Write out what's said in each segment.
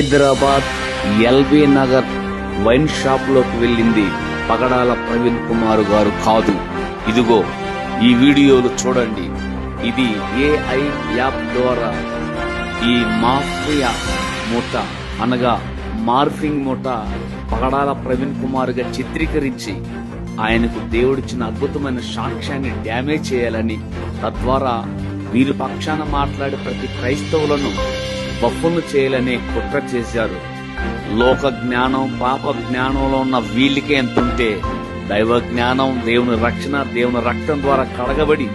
Hyderabad LB Nagar wine shop లోకి వెళ్ళింది పగడాల ప్రవీణ్ కుమార్ గారు కాదు. ఇదిగో ఈ వీడియోలు చూడండి. ఇది AI యాప్ ద్వారా ఈ మాఫియా మూట అనగా మార్ఫింగ్ మూట పగడాల ప్రవీణ్ కుమార్ గా చిత్రీకరించి ఆయనకు దేవుడిచ్చిన అద్భుతమైన సాక్ష్యాన్ని డ్యామేజ్ చేయాలని, తద్వారా వీరి పక్షాన మాట్లాడే ప్రతి క్రైస్తవులను బఫ్ఫులు చేయాలనే కుట్ర చేశారు. లోక జ్ఞానం పాప జ్ఞానంలో ఉన్న వీళ్ళకే ఎంతుంటే దైవ జ్ఞానం, దేవుని రక్షణ, దేవుని రక్తం ద్వారా కడగబడి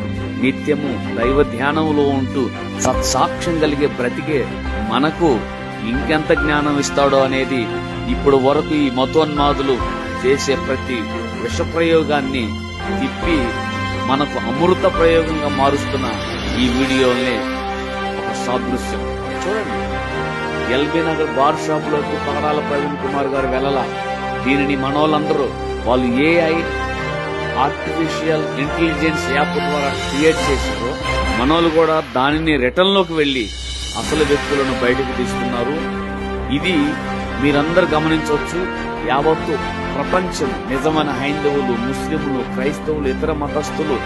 నిత్యము దైవ ధ్యానంలో ఉంటూ సత్సాక్ష్యం కలిగే బ్రతికే మనకు ఇంకెంత జ్ఞానం ఇస్తాడో అనేది ఇప్పుడు వరకు ఈ మతోన్మాదులు చేసే ప్రతి విష ప్రయోగాన్ని తిప్పి మనకు అమృత ప్రయోగంగా మారుస్తున్న ఈ వీడియోనే ఒక సాదృశ్యం చూడండి. ఎల్బీ నగర్ బార్ షాప్ లోకి పగడాల ప్రవీణ్ కుమార్ గారు వెళ్ళాల. దీనిని మనోళ్ళందరూ వాళ్ళు AI ఆర్టిఫిషియల్ ఇంటెలిజెన్స్ యాప్ ద్వారా క్రియేట్ చేశారు. మనోళ్ళు కూడా దానిని రిటర్న్ లోకి వెళ్లి అసలు వ్యక్తులను బయటకు తీస్తున్నారు. ఇది మీరందరూ గమనించవచ్చు. యావత్తు ప్రపంచం నిజమైన హైందవులు, ముస్లింలు, క్రైస్తవులు, ఇతర మతస్థులు,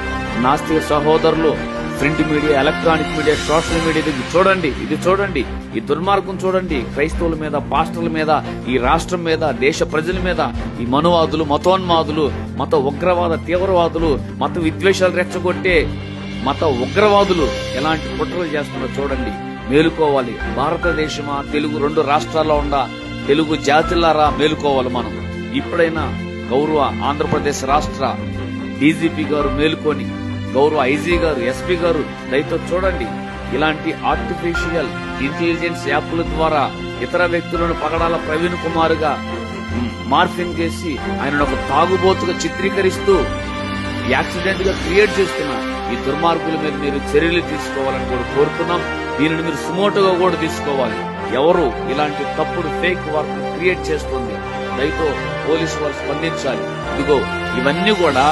నాస్తిక సహోదరులు, print media, electronic media, social media ఇది చూడండి. ఈ దుర్మార్గం చూడండి. క్రైస్తవుల మీద, పాస్టర్ల మీద, ఈ రాష్ట్రం మీద, దేశ ప్రజల మీద ఈ మనువాదులు, మతోన్మాదులు, మత ఉగ్రవాద తీవ్రవాదులు, మత విద్వేషాలు రెచ్చగొట్టే మత ఉగ్రవాదులు ఎలాంటి కుట్రలు చేస్తున్నారో చూడండి. మేలుకోవాలి. భారతదేశమా, తెలుగు రెండు రాష్ట్రాల్లో ఉన్న తెలుగు జాతులారా మేలుకోవాలి. మనం ఇప్పుడైనా గౌరవ ఆంధ్రప్రదేశ్ రాష్ట్ర DGP గారు మేలుకొని, గౌరవ IG గారు, SP గారు దయతో చూడండి. ఇలాంటి ఆర్టిఫిషియల్ ఇంటెలిజెన్స్ యాప్ల ద్వారా ఇతర వ్యక్తులను పగడాల ప్రవీణ్ కుమార్ గా మార్ఫింగ్ చేసి ఆయన ఒక తాగుబోతుగా చిత్రీకరిస్తూ యాక్సిడెంట్ గా క్రియేట్ చేస్తున్న ఈ దుర్మార్గుల మీద మీరు చర్యలు తీసుకోవాలని కూడా కోరుతున్నాం. దీనిని మీరు సుమోటోగా కూడా తీసుకోవాలి. ఎవరు ఇలాంటి తప్పుడు ఫేక్ వర్క్ క్రియేట్ చేస్తుంది దయతో పోలీసు వారు స్పందించాలి. ఇదిగో ఇవన్నీ కూడా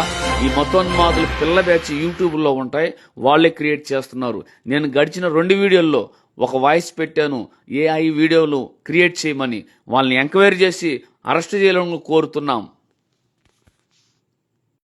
ఈ మతోన్మాదులు పిల్ల బ్యాచ్ యూట్యూబ్ లో ఉంటాయి, వాళ్లే క్రియేట్ చేస్తున్నారు. నేను గడిచిన 2 వీడియోల్లో ఒక వాయిస్ పెట్టాను, AI వీడియోలు క్రియేట్ చేయమని. వాళ్ళని ఎంక్వైరీ చేసి అరెస్ట్ చేయాలని కోరుతున్నాం.